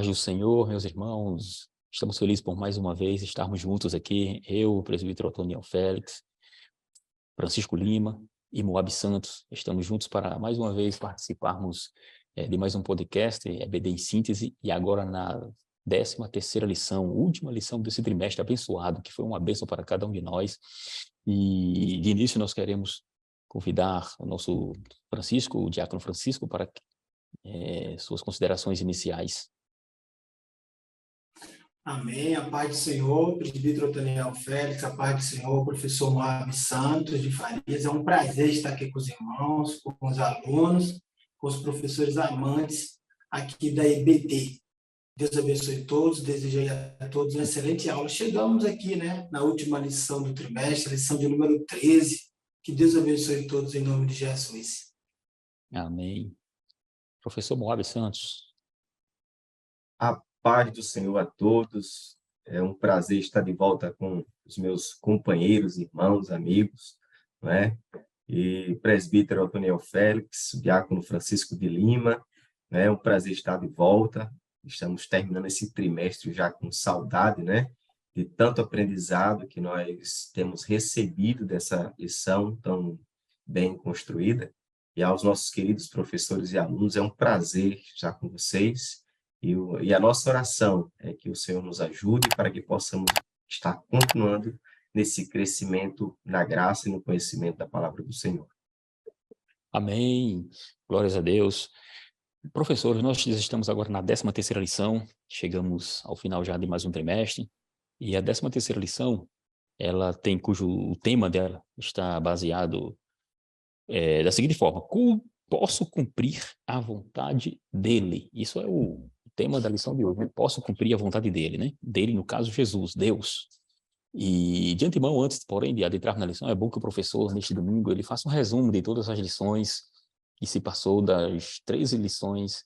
paz do Senhor, meus irmãos, estamos felizes por mais uma vez estarmos juntos aqui, eu, o presbítero Otoniel Félix, Francisco Lima e Moab Santos, estamos juntos para mais uma vez participarmos de mais um podcast, EBD em Síntese, e agora na 13ª lição, última lição desse trimestre abençoado, que foi uma bênção para cada um de nós, e de início nós queremos convidar o nosso Francisco, o diácono Francisco, para suas considerações iniciais. Amém. A paz do Senhor, presbítero Otoniel Félix, a paz do Senhor, professor Moab Santos de Farias. É um prazer estar aqui com os irmãos, com os alunos, com os professores amantes aqui da EBD. Deus abençoe todos, desejei a todos uma excelente aula. Chegamos aqui, na última lição do trimestre, lição de número 13. Que Deus abençoe todos em nome de Jesus. Amém. Professor Moab Santos. A paz do Senhor a todos. É um prazer estar de volta com os meus companheiros, irmãos, amigos, E presbítero Otoniel Félix, diácono Francisco de Lima, É um prazer estar de volta. Estamos terminando esse trimestre já com saudade, De tanto aprendizado que nós temos recebido dessa lição tão bem construída. E aos nossos queridos professores e alunos, é um prazer estar com vocês. E a nossa oração é que o Senhor nos ajude para que possamos estar continuando nesse crescimento na graça e no conhecimento da palavra do Senhor. Amém. Glórias a Deus. Professores, nós estamos agora na 13ª lição, chegamos ao final já de mais um trimestre, e a 13ª lição, ela tem o tema dela está baseado da seguinte forma: posso cumprir a vontade dele. Isso é o tema da lição de hoje, Posso cumprir a vontade dele, Dele, no caso, Jesus, Deus. E, de antemão, antes, porém, de adentrar na lição, é bom que o professor, neste domingo, ele faça um resumo de todas as lições que se passou, das 13 lições,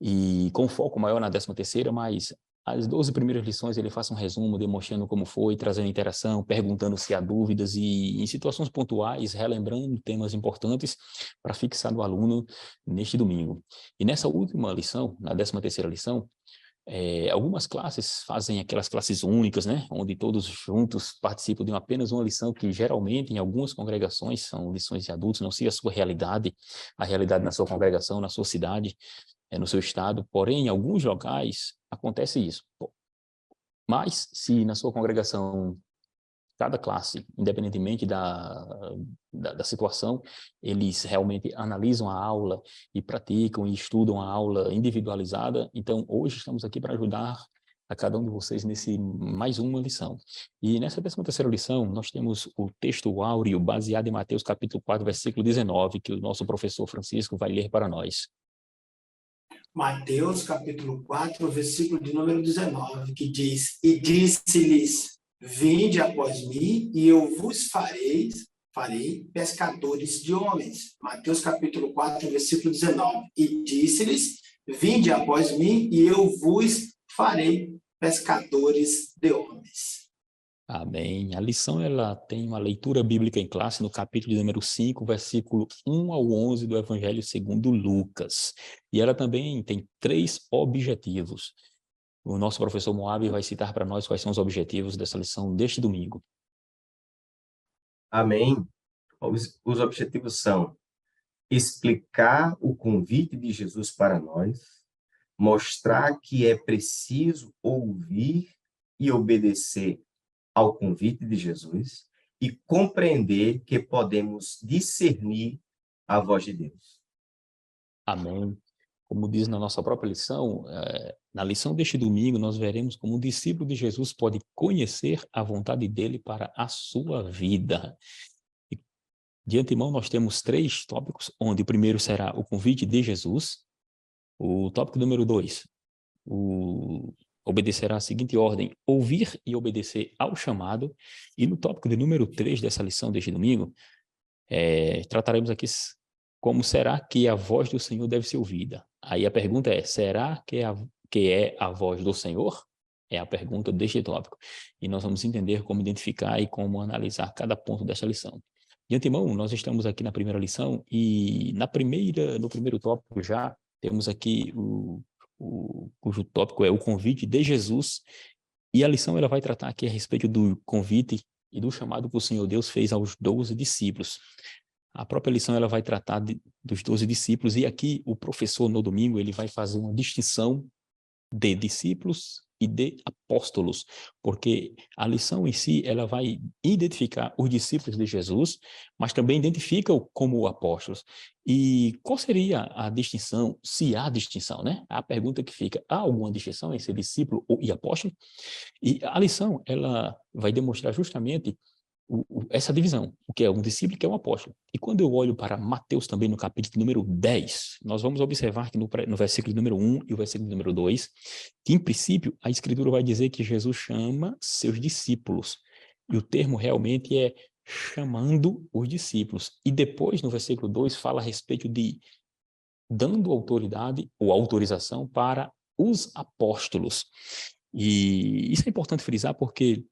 e com foco maior na 13ª, mas as 12 primeiras lições ele faça um resumo, demonstrando como foi, trazendo interação, perguntando se há dúvidas e, em situações pontuais, relembrando temas importantes para fixar no aluno neste domingo. E nessa última lição, na 13ª lição, algumas classes fazem aquelas classes únicas, onde todos juntos participam de apenas uma lição, que geralmente, em algumas congregações, são lições de adultos, não sei a sua realidade, a realidade na sua congregação, na sua cidade, no seu estado, porém, em alguns locais acontece isso. Mas, se na sua congregação, cada classe, independentemente da situação, eles realmente analisam a aula e praticam e estudam a aula individualizada, então, hoje estamos aqui para ajudar a cada um de vocês nesse mais uma lição. E nessa 13ª lição, nós temos o texto áureo baseado em Mateus capítulo 4, versículo 19, que o nosso professor Francisco vai ler para nós. Mateus, capítulo 4, versículo de número 19, que diz: E disse-lhes: Vinde após mim, e eu vos farei pescadores de homens. Mateus, capítulo 4, versículo 19. E disse-lhes: Vinde após mim, e eu vos farei pescadores de homens. Amém. A lição ela tem uma leitura bíblica em classe no capítulo de número 5, versículo 1 ao 11 do Evangelho segundo Lucas. E ela também tem 3 objetivos. O nosso professor Moab vai citar para nós quais são os objetivos dessa lição deste domingo. Amém. Os objetivos são explicar o convite de Jesus para nós, mostrar que é preciso ouvir e obedecer ao convite de Jesus e compreender que podemos discernir a voz de Deus. Amém. Como diz na nossa própria lição, na lição deste domingo, nós veremos como um discípulo de Jesus pode conhecer a vontade dele para a sua vida. E, de antemão, nós temos 3 tópicos, onde o primeiro será o convite de Jesus, o tópico número 2, obedecerá a seguinte ordem: ouvir e obedecer ao chamado. E no tópico de número 3 dessa lição deste domingo, trataremos aqui como será que a voz do Senhor deve ser ouvida. Aí a pergunta é: será que é a voz do Senhor? É a pergunta deste tópico. E nós vamos entender como identificar e como analisar cada ponto desta lição. De antemão, nós estamos aqui na primeira lição e no primeiro tópico já temos aqui o cujo tópico é o convite de Jesus. E a lição ela vai tratar aqui a respeito do convite e do chamado que o Senhor Deus fez aos 12 discípulos. A própria lição ela vai tratar dos 12 discípulos, e aqui o professor, no domingo, ele vai fazer uma distinção de discípulos e de apóstolos, porque a lição em si, ela vai identificar os discípulos de Jesus, mas também identifica-o como apóstolos. E qual seria a distinção, se há distinção, né? A pergunta que fica, há alguma distinção entre discípulo e apóstolo? E a lição, ela vai demonstrar justamente essa divisão, o que é um discípulo e o que é um apóstolo. E quando eu olho para Mateus também no capítulo número 10, nós vamos observar que no versículo número 1 e o versículo número 2, que em princípio a Escritura vai dizer que Jesus chama seus discípulos. E o termo realmente é chamando os discípulos. E depois, no versículo 2, fala a respeito de dando autoridade ou autorização para os apóstolos. E isso é importante frisar porque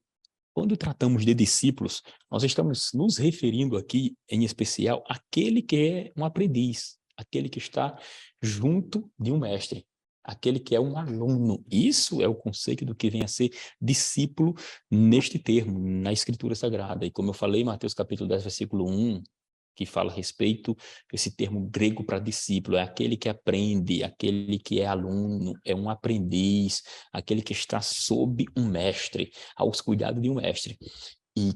quando tratamos de discípulos, nós estamos nos referindo aqui, em especial, àquele que é um aprendiz, aquele que está junto de um mestre, aquele que é um aluno. Isso é o conceito do que vem a ser discípulo neste termo, na Escritura Sagrada. E como eu falei, Mateus capítulo 10, versículo 1, que fala a respeito, esse termo grego para discípulo, é aquele que aprende, aquele que é aluno, é um aprendiz, aquele que está sob um mestre, aos cuidados de um mestre. E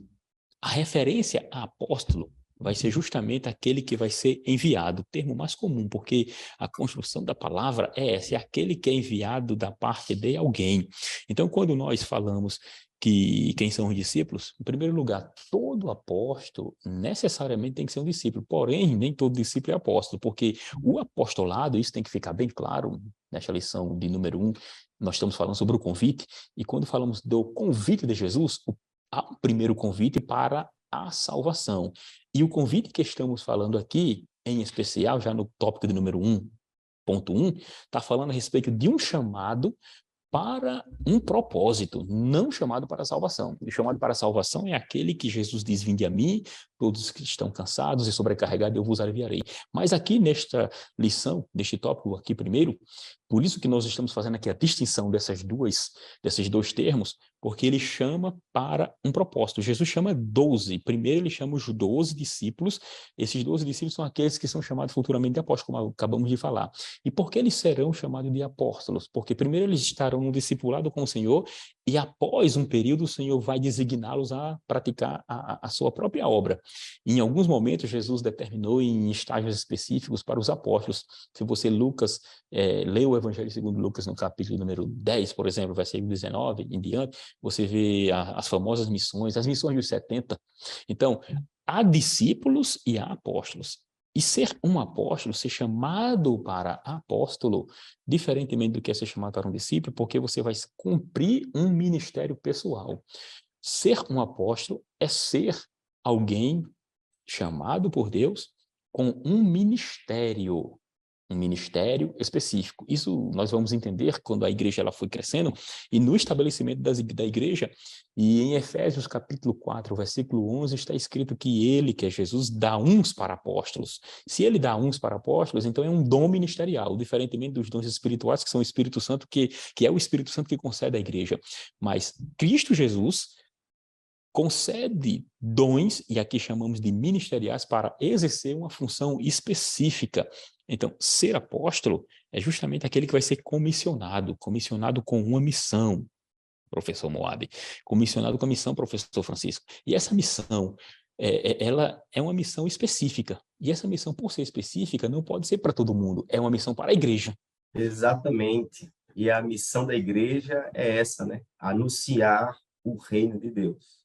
a referência a apóstolo vai ser justamente aquele que vai ser enviado, o termo mais comum, porque a construção da palavra é essa, é aquele que é enviado da parte de alguém. Então, quando nós falamos que quem são os discípulos, em primeiro lugar, todo apóstolo necessariamente tem que ser um discípulo, porém, nem todo discípulo é apóstolo, porque o apostolado, isso tem que ficar bem claro, nesta lição de número 1, nós estamos falando sobre o convite, e quando falamos do convite de Jesus, o primeiro convite para a salvação. E o convite que estamos falando aqui, em especial, já no tópico de número 1.1, está falando a respeito de um chamado para um propósito, não chamado para a salvação. O chamado para a salvação é aquele que Jesus diz, vinde a mim, todos que estão cansados e sobrecarregados, eu vos aliviarei. Mas aqui nesta lição, neste tópico aqui primeiro, por isso que nós estamos fazendo aqui a distinção desses dois termos, porque ele chama para um propósito. Jesus chama 12. Primeiro ele chama os 12 discípulos. Esses 12 discípulos são aqueles que são chamados futuramente de apóstolos, como acabamos de falar. E por que eles serão chamados de apóstolos? Porque primeiro eles estarão no discipulado com o Senhor e após um período o Senhor vai designá-los a praticar a sua própria obra. E em alguns momentos Jesus determinou em estágios específicos para os apóstolos. Se você, lê o Evangelho segundo Lucas no capítulo número 10, por exemplo, versículo 19 em diante, você vê as famosas missões, as missões dos 70. Então, há discípulos e há apóstolos. E ser um apóstolo, ser chamado para apóstolo, diferentemente do que é ser chamado para um discípulo, porque você vai cumprir um ministério pessoal. Ser um apóstolo é ser alguém chamado por Deus com um ministério específico. Isso nós vamos entender quando a igreja ela foi crescendo e no estabelecimento da igreja. E em Efésios capítulo 4, versículo 11, está escrito que ele, que é Jesus, dá uns para apóstolos. Se ele dá uns para apóstolos, então é um dom ministerial, diferentemente dos dons espirituais, que são o Espírito Santo, que é o Espírito Santo que concede à igreja. Mas Cristo Jesus concede dons, e aqui chamamos de ministeriais, para exercer uma função específica. Então, ser apóstolo é justamente aquele que vai ser comissionado com uma missão, professor Moab, comissionado com a missão, professor Francisco. E essa missão, ela é uma missão específica. E essa missão, por ser específica, não pode ser para todo mundo. É uma missão para a igreja. Exatamente. E a missão da igreja é essa, né? Anunciar o reino de Deus.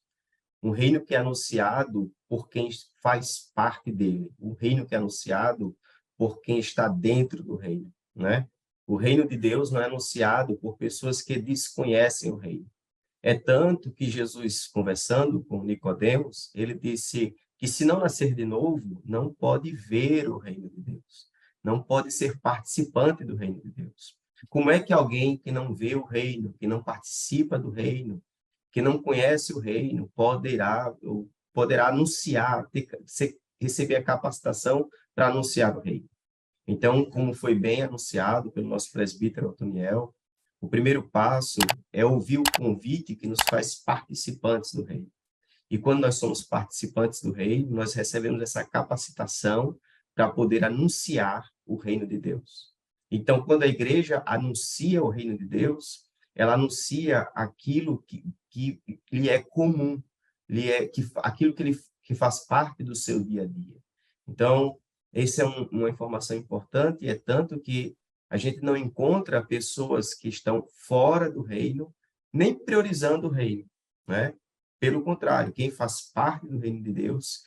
Um reino que é anunciado por quem faz parte dele. Um reino que é anunciado por quem está dentro do reino, né? O reino de Deus não é anunciado por pessoas que desconhecem o reino. É tanto que Jesus, conversando com Nicodemos, ele disse que se não nascer de novo, não pode ver o reino de Deus. Não pode ser participante do reino de Deus. Como é que alguém que não vê o reino, que não participa do reino, que não conhece o reino, poderá anunciar, receber a capacitação para anunciar o reino? Então, como foi bem anunciado pelo nosso presbítero Otoniel, o primeiro passo é ouvir o convite que nos faz participantes do reino. E quando nós somos participantes do reino, nós recebemos essa capacitação para poder anunciar o reino de Deus. Então, quando a igreja anuncia o reino de Deus, ela anuncia aquilo que lhe é comum, aquilo que faz parte do seu dia a dia. Então, essa é uma informação importante, é tanto que a gente não encontra pessoas que estão fora do reino, nem priorizando o reino, né? Pelo contrário, quem faz parte do reino de Deus,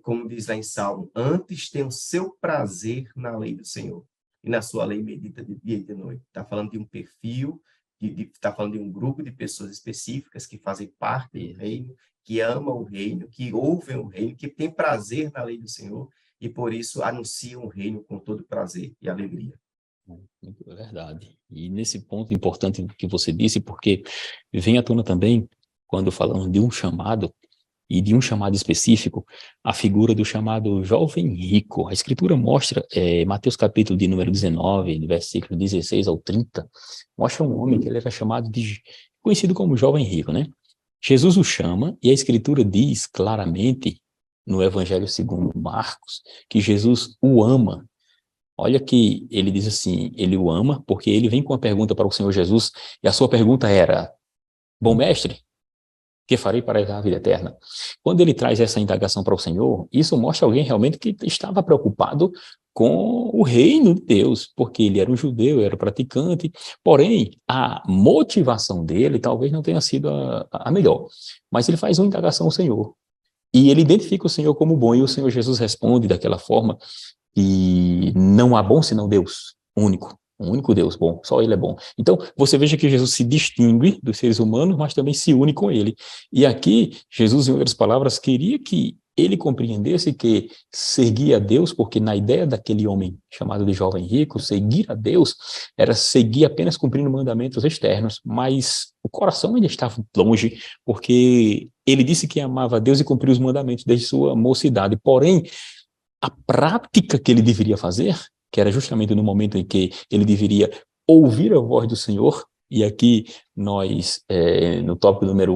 como diz lá em Salmo, antes tem o seu prazer na lei do Senhor, e na sua lei medita de dia e de noite. Está falando de um perfil, está falando de um grupo de pessoas específicas que fazem parte do reino, que amam o reino, que ouvem o reino, que têm prazer na lei do Senhor, e por isso anunciam o reino com todo prazer e alegria. É verdade. E nesse ponto importante que você disse, porque vem à tona também, quando falamos de um chamado, e de um chamado específico, a figura do chamado jovem rico. A Escritura mostra, Mateus capítulo de número 19, do versículo 16 ao 30, mostra um homem que ele era conhecido como jovem rico, né? Jesus o chama, e a Escritura diz claramente, no Evangelho segundo Marcos, que Jesus o ama. Olha que ele diz assim, ele o ama, porque ele vem com uma pergunta para o Senhor Jesus, e a sua pergunta era: bom mestre, que farei para herdar a vida eterna? Quando ele traz essa indagação para o Senhor, isso mostra alguém realmente que estava preocupado com o reino de Deus, porque ele era um judeu, era praticante, porém, a motivação dele talvez não tenha sido a melhor, mas ele faz uma indagação ao Senhor, e ele identifica o Senhor como bom, e o Senhor Jesus responde daquela forma, e não há bom senão Deus, único. Um único Deus bom, só Ele é bom. Então, você veja que Jesus se distingue dos seres humanos, mas também se une com Ele. E aqui, Jesus, em outras palavras, queria que ele compreendesse que seguir a Deus, porque na ideia daquele homem chamado de jovem rico, seguir a Deus era seguir apenas cumprindo mandamentos externos, mas o coração ainda estava longe, porque ele disse que amava a Deus e cumpriu os mandamentos desde sua mocidade. Porém, a prática que ele deveria fazer, que era justamente no momento em que ele deveria ouvir a voz do Senhor, e aqui nós, no tópico número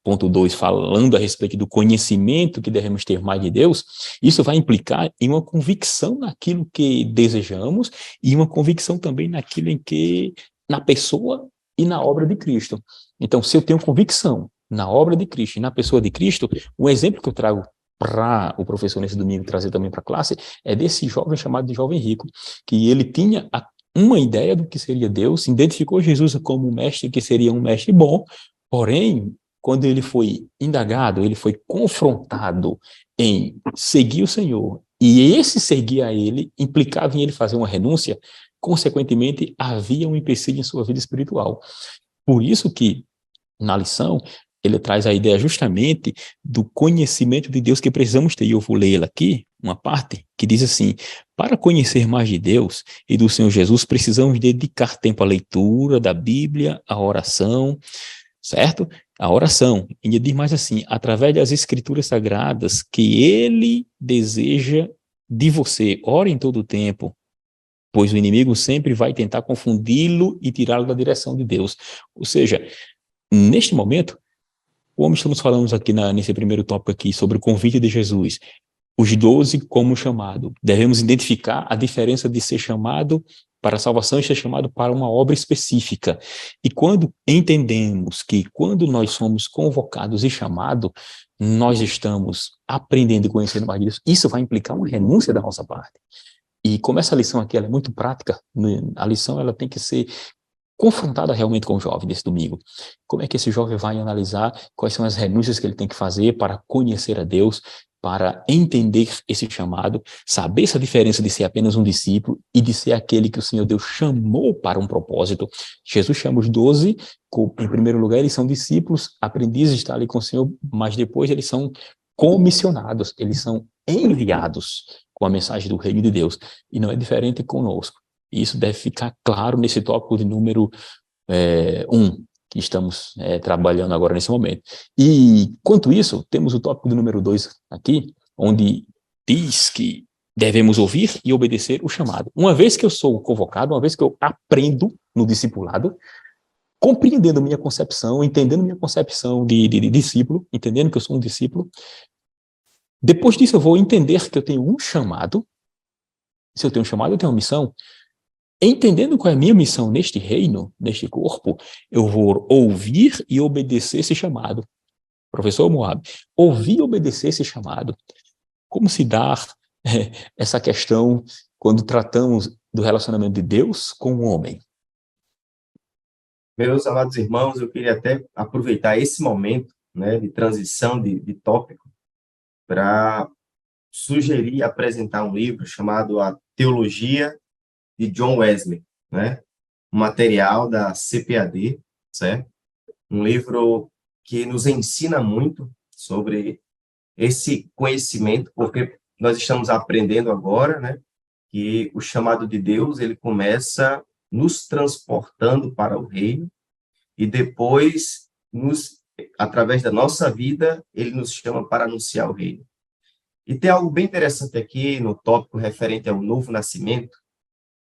1.2, falando a respeito do conhecimento que devemos ter mais de Deus, isso vai implicar em uma convicção naquilo que desejamos e uma convicção também na pessoa e na obra de Cristo. Então, se eu tenho convicção na obra de Cristo e na pessoa de Cristo, um exemplo que eu trago para o professor nesse domingo trazer também para a classe, é desse jovem chamado de jovem rico, que ele tinha uma ideia do que seria Deus, identificou Jesus como um mestre, que seria um mestre bom, porém, quando ele foi indagado, ele foi confrontado em seguir o Senhor, e esse seguir a ele implicava em ele fazer uma renúncia, consequentemente, havia um empecilho em sua vida espiritual. Por isso que, na lição, ele traz a ideia justamente do conhecimento de Deus que precisamos ter. E eu vou ler aqui, uma parte, que diz assim: para conhecer mais de Deus e do Senhor Jesus, precisamos dedicar tempo à leitura da Bíblia, à oração, certo? A oração. E ele diz mais assim: através das Escrituras Sagradas, que Ele deseja de você. Ore em todo o tempo, pois o inimigo sempre vai tentar confundi-lo e tirá-lo da direção de Deus. Ou seja, neste momento, como estamos falando aqui nesse primeiro tópico aqui sobre o convite de Jesus, os 12 como chamado, devemos identificar a diferença de ser chamado para a salvação e ser chamado para uma obra específica. E quando entendemos que quando nós somos convocados e chamados, nós estamos aprendendo e conhecendo mais de Deus, isso vai implicar uma renúncia da nossa parte. E como essa lição aqui ela é muito prática, a lição ela tem que ser confrontada realmente com o jovem desse domingo. Como é que esse jovem vai analisar quais são as renúncias que ele tem que fazer para conhecer a Deus, para entender esse chamado, saber essa diferença de ser apenas um discípulo e de ser aquele que o Senhor Deus chamou para um propósito. Jesus chama os 12, em primeiro lugar, eles são discípulos, aprendizes de estar ali com o Senhor, mas depois eles são comissionados, eles são enviados com a mensagem do reino de Deus. E não é diferente conosco. Isso deve ficar claro nesse tópico de número 1, que estamos trabalhando agora nesse momento. E, quanto isso, temos o tópico de número 2 aqui, onde diz que Devemos ouvir e obedecer o chamado. Uma vez que eu sou convocado, uma vez que eu aprendo no discipulado, compreendendo minha concepção, entendendo minha concepção de discípulo, entendendo que eu sou um discípulo, depois disso eu vou entender que eu tenho um chamado. Se eu tenho um chamado, eu tenho uma missão. Entendendo qual é a minha missão neste reino, neste corpo, eu vou ouvir e obedecer esse chamado. Professor Moab, ouvir e obedecer esse chamado. Como se dá essa questão quando tratamos do relacionamento de Deus com o homem? Meus amados irmãos, eu queria até aproveitar esse momento, né, de transição de tópico para sugerir apresentar um livro chamado A Teologia de John Wesley, né? Um material da CPAD, certo? Um livro que nos ensina muito sobre esse conhecimento, porque nós estamos aprendendo agora, né, que o chamado de Deus, ele começa nos transportando para o reino e depois, através da nossa vida, ele nos chama para anunciar o reino. E tem algo bem interessante aqui no tópico referente ao novo nascimento,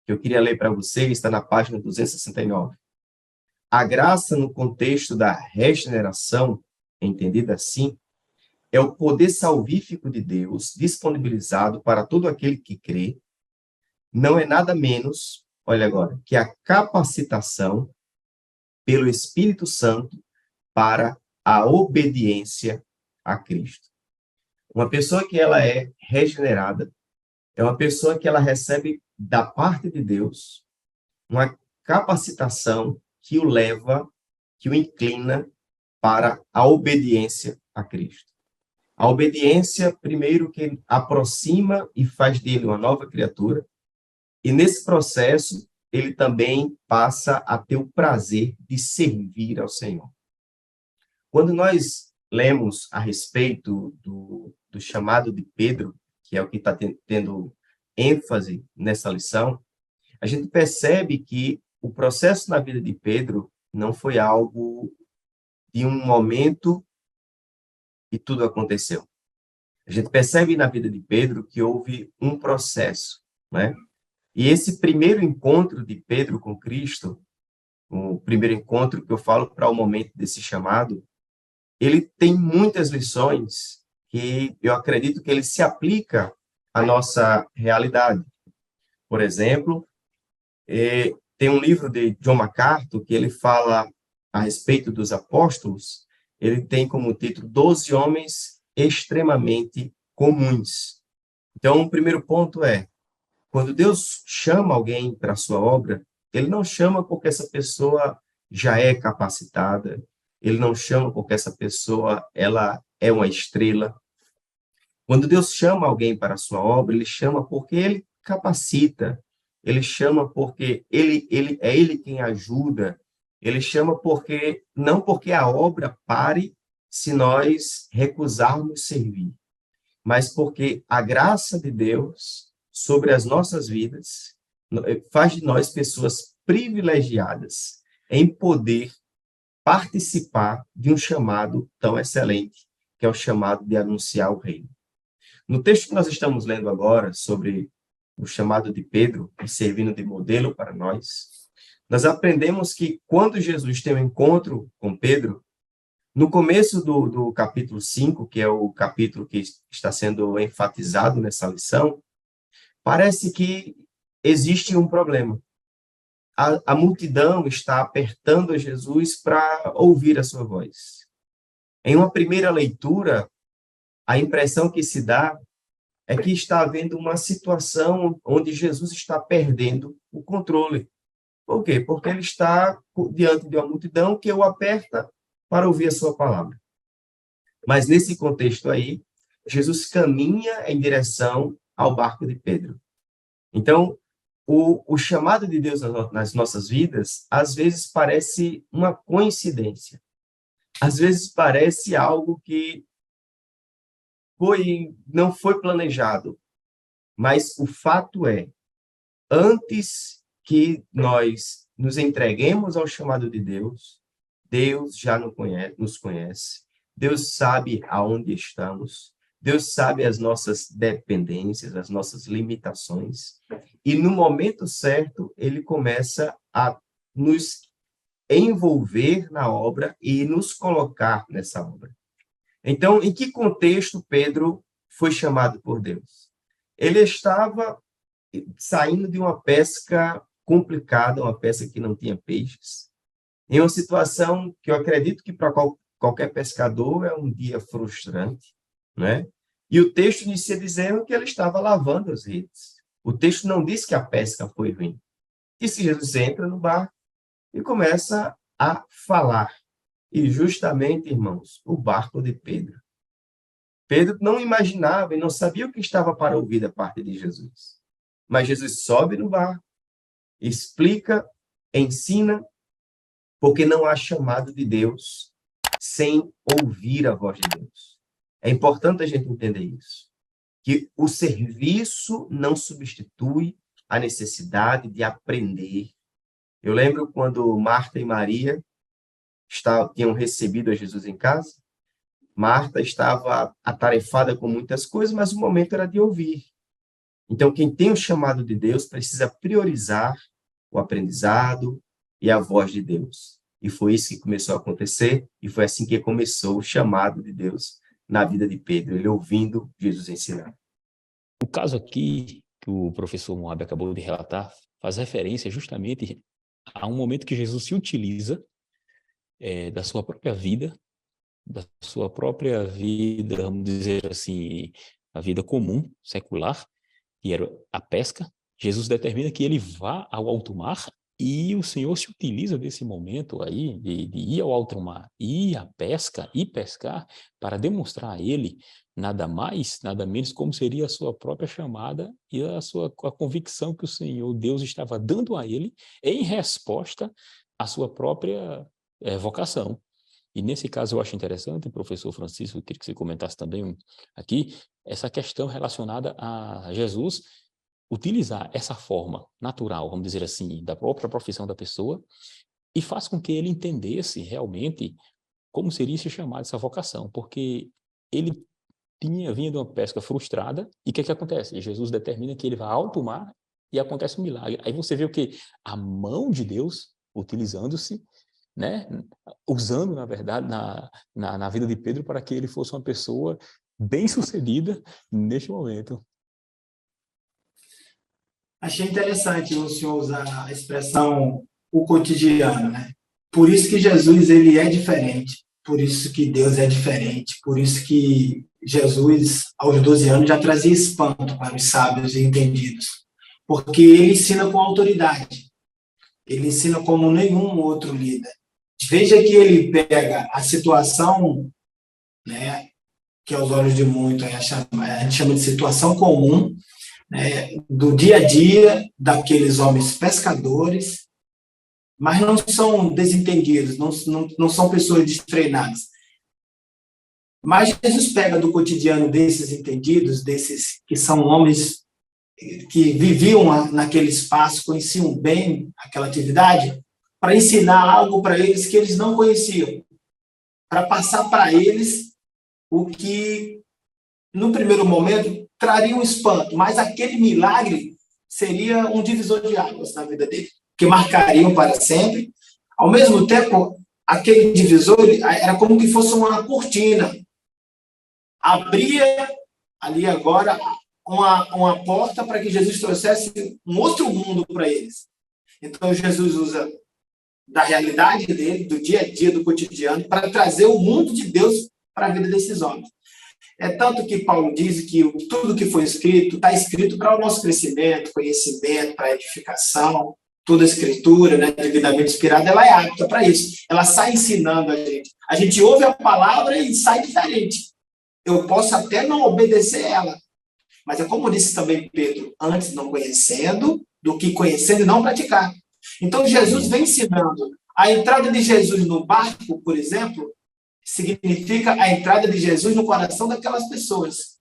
que eu queria ler para vocês, está na página 269. A graça, no contexto da regeneração, entendida assim, é o poder salvífico de Deus disponibilizado para todo aquele que crê. Não é nada menos, olha agora, que a capacitação pelo Espírito Santo para a obediência a Cristo. Uma pessoa que ela é regenerada é uma pessoa que ela recebe da parte de Deus uma capacitação que o leva, que o inclina para a obediência a Cristo. A obediência, primeiro, que aproxima e faz dele uma nova criatura, e nesse processo, ele também passa a ter o prazer de servir ao Senhor. Quando nós lemos a respeito do chamado de Pedro, que é o que está tendo ênfase nessa lição, a gente percebe que o processo na vida de Pedro não foi algo de um momento e tudo aconteceu. A gente percebe na vida de Pedro que houve um processo, né? E esse primeiro encontro de Pedro com Cristo, o primeiro encontro que eu falo para o momento desse chamado, ele tem muitas lições que eu acredito que ele se aplica à nossa realidade. Por exemplo, tem um livro de John MacArthur que ele fala a respeito dos apóstolos, ele tem como título 12 homens extremamente comuns. Então, o primeiro ponto é, quando Deus chama alguém para a sua obra, ele não chama porque essa pessoa já é capacitada, ele não chama porque essa pessoa ela é uma estrela. Quando Deus chama alguém para a sua obra, ele chama porque ele capacita, ele chama porque ele é ele quem ajuda, ele chama porque não porque a obra pare se nós recusarmos servir, mas porque a graça de Deus sobre as nossas vidas faz de nós pessoas privilegiadas em poder participar de um chamado tão excelente, que é o chamado de anunciar o reino. No texto que nós estamos lendo agora, sobre o chamado de Pedro, e servindo de modelo para nós aprendemos que quando Jesus tem um encontro com Pedro, no começo do capítulo 5, que é o capítulo que está sendo enfatizado nessa lição, parece que existe um problema. A multidão está apertando a Jesus para ouvir a sua voz. Em uma primeira leitura, a impressão que se dá é que está havendo uma situação onde Jesus está perdendo o controle. Por quê? Porque ele está diante de uma multidão que o aperta para ouvir a sua palavra. Mas nesse contexto aí, Jesus caminha em direção ao barco de Pedro. Então, o chamado de Deus nas nossas vidas, às vezes parece uma coincidência. Às vezes parece algo que não foi planejado. Mas o fato é, antes que nós nos entreguemos ao chamado de Deus, Deus já nos conhece, Deus sabe aonde estamos, Deus sabe as nossas dependências, as nossas limitações, e no momento certo, ele começa a nos envolver na obra e nos colocar nessa obra. Então, em que contexto Pedro foi chamado por Deus? Ele estava saindo de uma pesca complicada, uma pesca que não tinha peixes, em uma situação que eu acredito que para qualquer pescador é um dia frustrante, né? E o texto inicia dizendo que ele estava lavando as redes. O texto não diz que a pesca foi ruim. E se Jesus entra no barco e começa a falar. E justamente, irmãos, o barco de Pedro. Pedro não imaginava e não sabia o que estava para ouvir da parte de Jesus. Mas Jesus sobe no barco, explica, ensina, porque não há chamado de Deus sem ouvir a voz de Deus. É importante a gente entender isso, que o serviço não substitui a necessidade de aprender. Eu lembro quando Marta e Maria tinham recebido a Jesus em casa. Marta estava atarefada com muitas coisas, mas o momento era de ouvir. Então, quem tem o chamado de Deus precisa priorizar o aprendizado e a voz de Deus. E foi isso que começou a acontecer, e foi assim que começou o chamado de Deus na vida de Pedro, ele ouvindo Jesus ensinar. O caso aqui que o professor Moab acabou de relatar faz referência justamente a um momento que Jesus se utiliza da sua própria vida, vamos dizer assim, a vida comum, secular, que era a pesca. Jesus determina que ele vá ao alto mar e o Senhor se utiliza desse momento aí de ir ao alto mar, ir à pesca e pescar para demonstrar a ele nada mais, nada menos como seria a sua própria chamada e a convicção que o Senhor, Deus, estava dando a ele em resposta à sua própria vocação. E nesse caso eu acho interessante, professor Francisco, eu queria que você comentasse também aqui, essa questão relacionada a Jesus utilizar essa forma natural, vamos dizer assim, da própria profissão da pessoa, e faz com que ele entendesse realmente como seria esse chamado, essa vocação, porque ele vinha de uma pesca frustrada, e o que acontece? Jesus determina que ele vai ao alto mar e acontece um milagre. Aí você vê o quê? A mão de Deus utilizando-se, né? Usando, na verdade, na vida de Pedro para que ele fosse uma pessoa bem-sucedida neste momento. Achei interessante o senhor usar a expressão o cotidiano, né? Por isso que Jesus ele é diferente, por isso que Deus é diferente, por isso que Jesus, aos 12 anos, já trazia espanto para os sábios e entendidos, porque ele ensina com autoridade, ele ensina como nenhum outro líder. Veja que ele pega a situação, né, que aos olhos de muitos a gente chama de situação comum, né, do dia a dia daqueles homens pescadores, mas não são desentendidos, não são pessoas destreinadas. Mas Jesus pega do cotidiano desses entendidos, desses que são homens que viviam naquele espaço, conheciam bem aquela atividade, para ensinar algo para eles que eles não conheciam, para passar para eles o que, no primeiro momento, traria um espanto, mas aquele milagre seria um divisor de águas na vida dele, que marcariam para sempre. Ao mesmo tempo, aquele divisor era como que fosse uma cortina. Abria ali agora uma porta para que Jesus trouxesse um outro mundo para eles. Então, Jesus usa da realidade dele, do dia a dia, do cotidiano, para trazer o mundo de Deus para a vida desses homens. É tanto que Paulo diz que tudo que foi escrito, está escrito para o nosso crescimento, conhecimento, para edificação. Toda a escritura, né, devidamente inspirada, ela é apta para isso. Ela sai ensinando a gente. A gente ouve a palavra e sai diferente. Eu posso até não obedecer ela, mas é como disse também Pedro, antes não conhecendo, do que conhecendo e não praticar. Então, Jesus vem ensinando. A entrada de Jesus no barco, por exemplo, significa a entrada de Jesus no coração daquelas pessoas.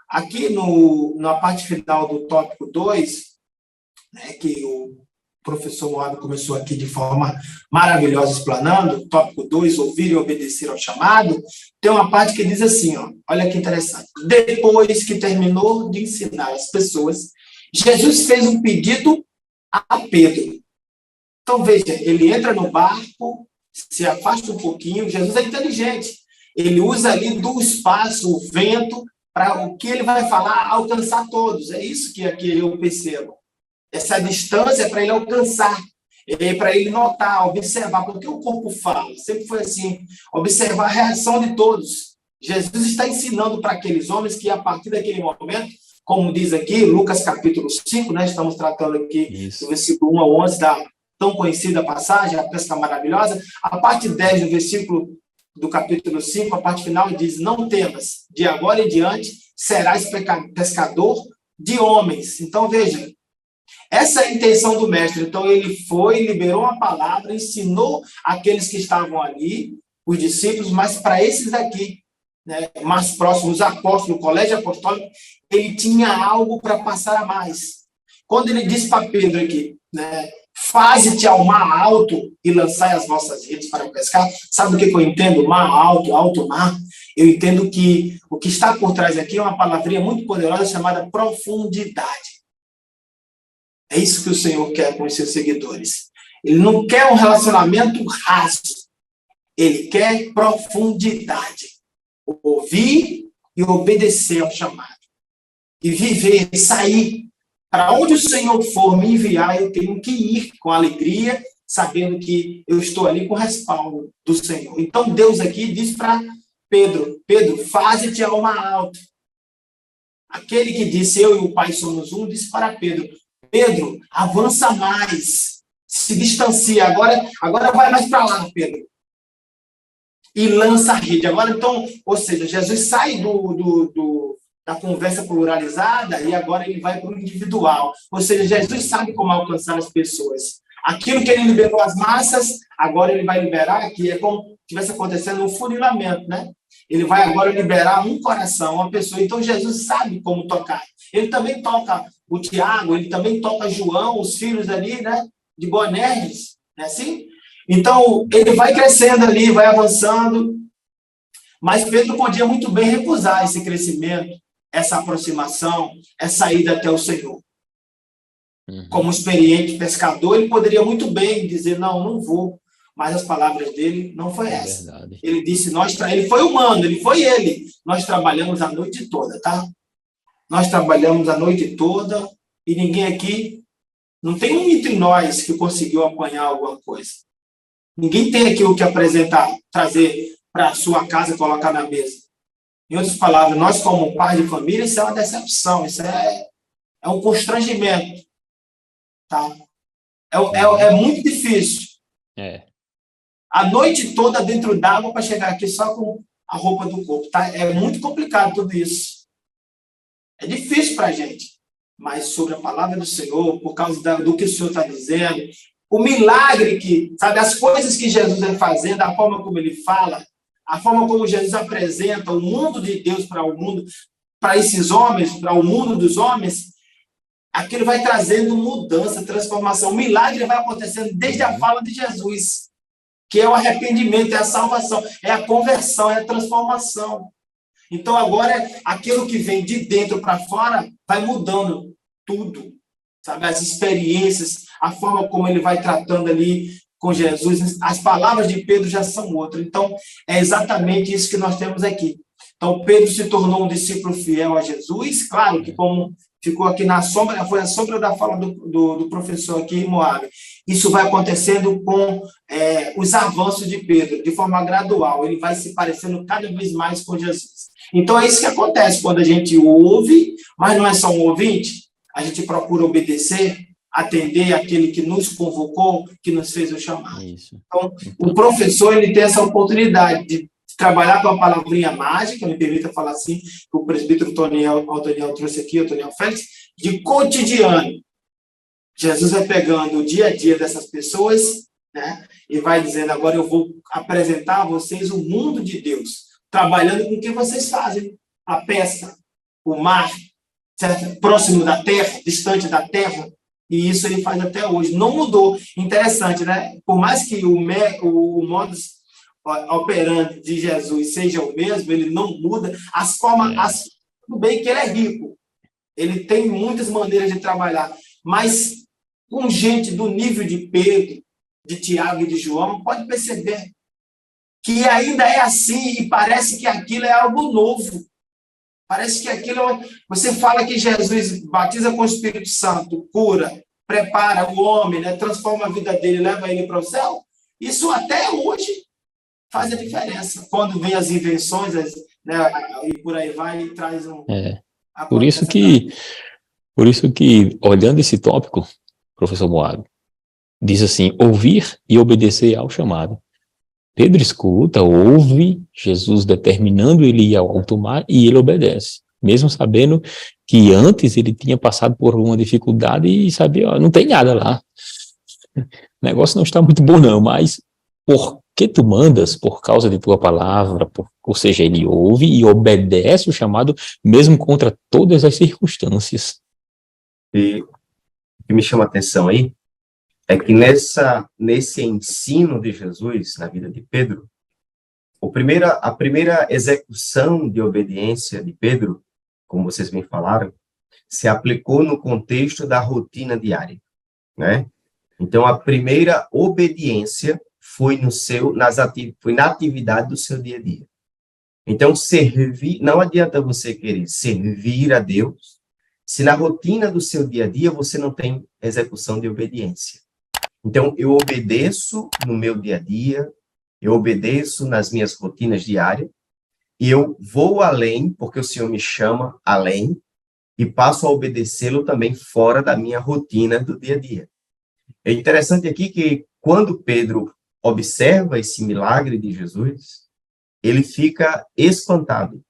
Aqui na parte final do tópico 2, né, que o professor Moab começou aqui de forma maravilhosa explanando, tópico 2, ouvir e obedecer ao chamado, tem uma parte que diz assim, ó, olha que interessante. Depois que terminou de ensinar as pessoas, Jesus fez um pedido a Pedro. Então, veja, ele entra no barco, se afasta um pouquinho, Jesus é inteligente. Ele usa ali do espaço, o vento, para o que ele vai falar, alcançar todos. É isso que aqui eu percebo. Essa distância é para ele alcançar, é para ele notar, observar, porque o corpo fala, sempre foi assim, observar a reação de todos. Jesus está ensinando para aqueles homens que a partir daquele momento, como diz aqui, Lucas capítulo 5, né, estamos tratando aqui do versículo 1 a 11 da tão conhecida passagem, a pesca maravilhosa, a parte 10 do versículo do capítulo 5, a parte final diz, não temas, de agora em diante serás pescador de homens. Então, veja, essa é a intenção do mestre. Então, ele foi, liberou uma palavra, ensinou aqueles que estavam ali, os discípulos, mas para esses aqui, né, mais próximos, os apóstolos, o colégio apostólico, ele tinha algo para passar a mais. Quando ele diz para Pedro aqui, né, faze-te ao mar alto e lançai as vossas redes para pescar, sabe o que eu entendo? Mar alto, alto mar. Eu entendo que o que está por trás aqui é uma palavrinha muito poderosa chamada profundidade. É isso que o Senhor quer com os seus seguidores. Ele não quer um relacionamento raso. Ele quer profundidade. Ouvir e obedecer ao chamado. E viver, sair. Para onde o Senhor for me enviar, eu tenho que ir com alegria, sabendo que eu estou ali com o respaldo do Senhor. Então, Deus aqui diz para Pedro, Pedro, faze-te ao mar alto. Aquele que disse, eu e o Pai somos um, disse para Pedro, Pedro, avança mais, se distancia, agora vai mais para lá, Pedro. E lança a rede. Agora, então, ou seja, Jesus sai da conversa pluralizada e agora ele vai para o individual. Ou seja, Jesus sabe como alcançar as pessoas. Aquilo que ele liberou as massas, agora ele vai liberar, que é como se estivesse acontecendo um funilamento, né? Ele vai agora liberar um coração, uma pessoa. Então, Jesus sabe como tocar. Ele também toca o Tiago, ele também toca João, os filhos ali, né? De Boanerges, não é assim? Então, ele vai crescendo ali, vai avançando. Mas Pedro podia muito bem recusar esse crescimento, essa aproximação, essa ida até o Senhor. Como experiente pescador, ele poderia muito bem dizer, não vou. Mas as palavras dele não foi essa. Verdade. Ele disse, ele foi humano, ele. Nós trabalhamos a noite toda, tá? Nós trabalhamos a noite toda e ninguém aqui, não tem um entre nós que conseguiu apanhar alguma coisa. Ninguém tem aqui o que apresentar, trazer para a sua casa e colocar na mesa. Em outras palavras, nós como pai de família, isso é uma decepção, isso é um constrangimento. Tá? É muito difícil. A noite toda dentro d'água para chegar aqui só com a roupa do corpo. Tá? É muito complicado tudo isso. É difícil para a gente. Mas sobre a palavra do Senhor, por causa do que o Senhor está dizendo, o milagre que, sabe, as coisas que Jesus vai fazendo, a forma como ele fala, a forma como Jesus apresenta o mundo de Deus para o mundo, para esses homens, para o mundo dos homens, aquilo vai trazendo mudança, transformação. O milagre vai acontecendo desde a fala de Jesus, que é o arrependimento, é a salvação, é a conversão, é a transformação. Então, agora, aquilo que vem de dentro para fora vai mudando tudo, sabe? As experiências, a forma como ele vai tratando ali com Jesus, as palavras de Pedro já são outras. Então, é exatamente isso que nós temos aqui. Então, Pedro se tornou um discípulo fiel a Jesus, claro que como ficou aqui na sombra, foi a sombra da fala do professor aqui, Moab. Isso vai acontecendo com os avanços de Pedro, de forma gradual. Ele vai se parecendo cada vez mais com Jesus. Então, é isso que acontece quando a gente ouve, mas não é só um ouvinte, a gente procura obedecer, atender aquele que nos convocou, que nos fez o chamado. Então, o professor ele tem essa oportunidade de trabalhar com a palavrinha mágica, me permita falar assim, que o presbítero Toniel trouxe aqui, o Toniel Félix, de cotidiano. Jesus vai pegando o dia a dia dessas pessoas, né, e vai dizendo, agora eu vou apresentar a vocês o mundo de Deus, trabalhando com o que vocês fazem, a pesca, o mar, certo? Próximo da terra, distante da terra, E isso ele faz até hoje. Não mudou. Interessante, né? Por mais que o modus operandi de Jesus seja o mesmo, ele não muda. As formas, tudo bem que ele é rico. Ele tem muitas maneiras de trabalhar. Mas com gente do nível de Pedro, de Tiago e de João, pode perceber que ainda é assim e parece que aquilo é algo novo. Parece que aquilo... Você fala que Jesus batiza com o Espírito Santo, cura, prepara o homem, né, transforma a vida dele, leva ele para o céu. Isso até hoje faz a diferença. Quando vem as invenções, né, e por aí vai, e traz um... Por isso que, olhando esse tópico, professor Moab, diz assim, ouvir e obedecer ao chamado. Pedro escuta, ouve Jesus determinando ele ir ao alto mar e ele obedece, mesmo sabendo que antes ele tinha passado por uma dificuldade e sabia, ó, não tem nada lá. O negócio não está muito bom não, mas por que tu mandas? Por causa de tua palavra, ou seja, ele ouve e obedece o chamado mesmo contra todas as circunstâncias. E o que me chama a atenção aí é que nesse ensino de Jesus na vida de Pedro, a primeira execução de obediência de Pedro, como vocês bem falaram, se aplicou no contexto da rotina diária, né? Então, a primeira obediência foi na atividade do seu dia a dia. Então, não adianta você querer servir a Deus se na rotina do seu dia a dia você não tem execução de obediência. Então, eu obedeço no meu dia a dia, eu obedeço nas minhas rotinas diárias, e eu vou além, porque o Senhor me chama além, e passo a obedecê-lo também fora da minha rotina do dia a dia. É interessante aqui que, quando Pedro observa esse milagre de Jesus, ele fica espantado.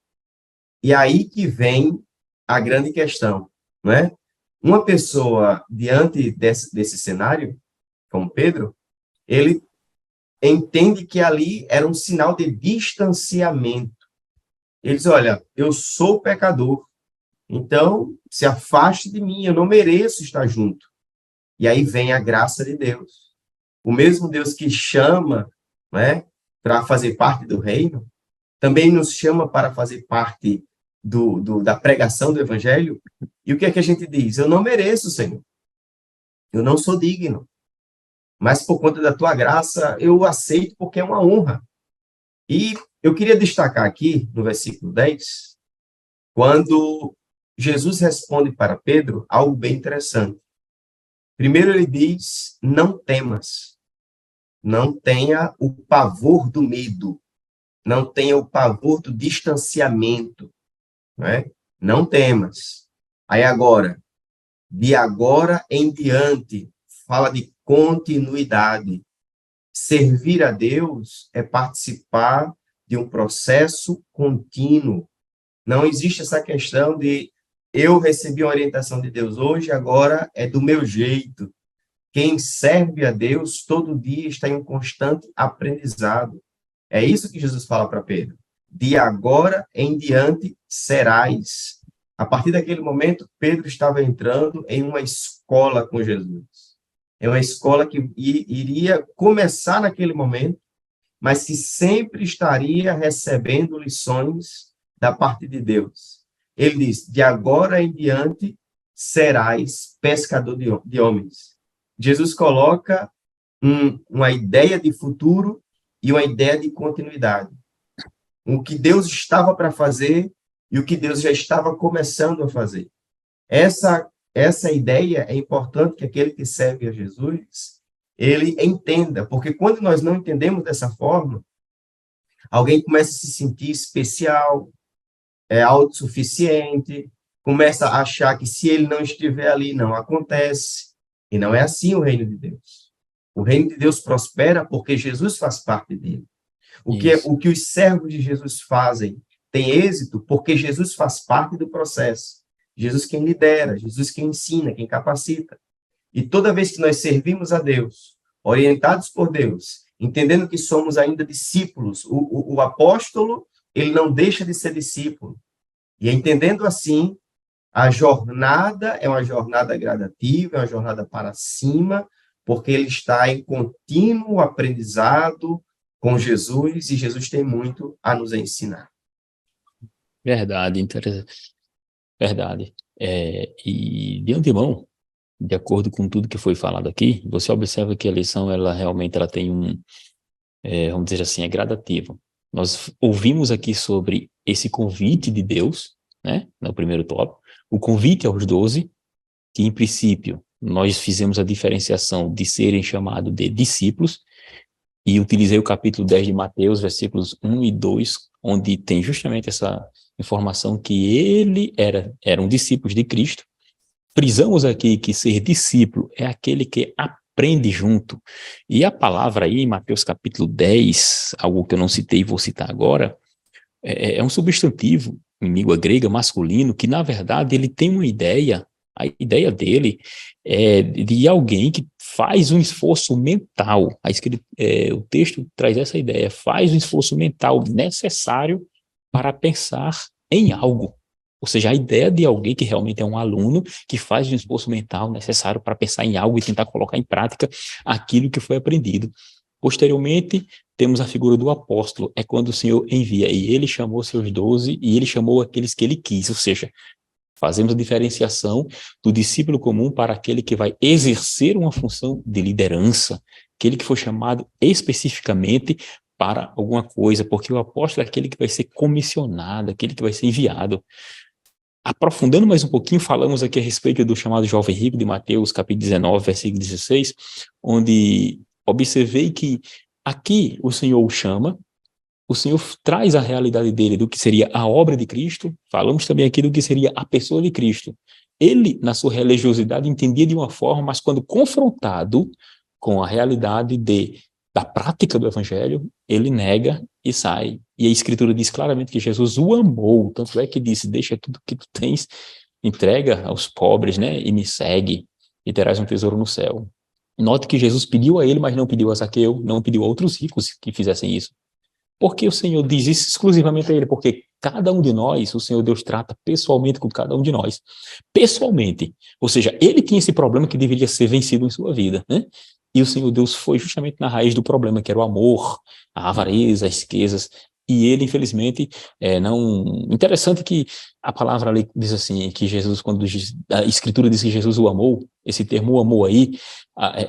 E aí que vem a grande questão, não é? Uma pessoa, diante desse cenário, como Pedro, ele entende que ali era um sinal de distanciamento. Ele diz, olha, eu sou pecador, então se afaste de mim, eu não mereço estar junto. E aí vem a graça de Deus. O mesmo Deus que chama, né, para fazer parte do reino, também nos chama para fazer parte da pregação do evangelho. E o que é que a gente diz? Eu não mereço, Senhor. Eu não sou digno. Mas por conta da tua graça, eu aceito porque é uma honra. E eu queria destacar aqui, no versículo 10, quando Jesus responde para Pedro algo bem interessante. Primeiro ele diz, não temas, não tenha o pavor do medo, não tenha o pavor do distanciamento, né? Não temas. Aí agora, de agora em diante, fala de continuidade. Servir a Deus é participar de um processo contínuo. Não existe essa questão de eu recebi uma orientação de Deus hoje, agora é do meu jeito. Quem serve a Deus todo dia está em um constante aprendizado. É isso que Jesus fala para Pedro. De agora em diante serás. A partir daquele momento, Pedro estava entrando em uma escola com Jesus. É uma escola que iria começar naquele momento, mas que sempre estaria recebendo lições da parte de Deus. Ele diz, de agora em diante serás pescador de homens. Jesus coloca uma ideia de futuro e uma ideia de continuidade. O que Deus estava para fazer e o que Deus já estava começando a fazer. Essa ideia é importante que aquele que serve a Jesus, ele entenda, porque quando nós não entendemos dessa forma, alguém começa a se sentir especial, autossuficiente, começa a achar que se ele não estiver ali, não acontece. E não é assim o reino de Deus. O reino de Deus prospera porque Jesus faz parte dele. O que os servos de Jesus fazem tem êxito porque Jesus faz parte do processo. Jesus quem lidera, Jesus quem ensina, quem capacita. E toda vez que nós servimos a Deus, orientados por Deus, entendendo que somos ainda discípulos, o apóstolo, ele não deixa de ser discípulo. E entendendo assim, A jornada é uma jornada gradativa, é uma jornada para cima, porque ele está em contínuo aprendizado com Jesus, e Jesus tem muito a nos ensinar. Verdade, interessante. Verdade. E de antemão, de acordo com tudo que foi falado aqui, você observa que a lição, ela realmente ela tem vamos dizer assim, é gradativa. Nós ouvimos aqui sobre esse convite de Deus, né, no primeiro tópico, o convite aos 12, que em princípio nós fizemos a diferenciação de serem chamados de discípulos, e utilizei o capítulo 10 de Mateus, versículos 1 e 2, onde tem justamente essa informação que eram discípulos de Cristo. Frisamos aqui que ser discípulo é aquele que aprende junto. E a palavra aí, em Mateus capítulo 10, algo que eu não citei e vou citar agora, é um substantivo em língua grega masculino que, na verdade, ele tem uma ideia. A ideia dele é de alguém que faz um esforço mental. O texto traz essa ideia, faz um esforço mental necessário para pensar em algo. Ou seja, a ideia de alguém que realmente é um aluno que faz um esforço mental necessário para pensar em algo e tentar colocar em prática aquilo que foi aprendido. Posteriormente, temos a figura do apóstolo, é quando o Senhor envia, e ele chamou seus 12, e ele chamou aqueles que ele quis, ou seja, fazemos a diferenciação do discípulo comum para aquele que vai exercer uma função de liderança, aquele que foi chamado especificamente para alguma coisa, porque o apóstolo é aquele que vai ser comissionado, aquele que vai ser enviado. Aprofundando mais um pouquinho, falamos aqui a respeito do chamado jovem rico de Mateus, capítulo 19, versículo 16, onde observei que aqui o Senhor o chama, o Senhor traz a realidade dele do que seria a obra de Cristo, falamos também aqui do que seria a pessoa de Cristo. Ele, na sua religiosidade, entendia de uma forma, mas quando confrontado com a realidade da prática do evangelho, ele nega e sai. E a Escritura diz claramente que Jesus o amou, tanto é que disse, deixa tudo que tu tens, entrega aos pobres, né, e me segue, e terás um tesouro no céu. Note que Jesus pediu a ele, mas não pediu a Zaqueu, não pediu a outros ricos que fizessem isso. Por que o Senhor diz isso exclusivamente a ele? Porque cada um de nós, o Senhor Deus trata pessoalmente com cada um de nós. Pessoalmente. Ou seja, ele tinha esse problema que deveria ser vencido em sua vida, né? E o Senhor Deus foi justamente na raiz do problema, que era o amor, a avareza, as riquezas. E ele, infelizmente, não... Interessante que a palavra ali diz assim, que Jesus, quando a Escritura diz que Jesus o amou, esse termo o amou aí,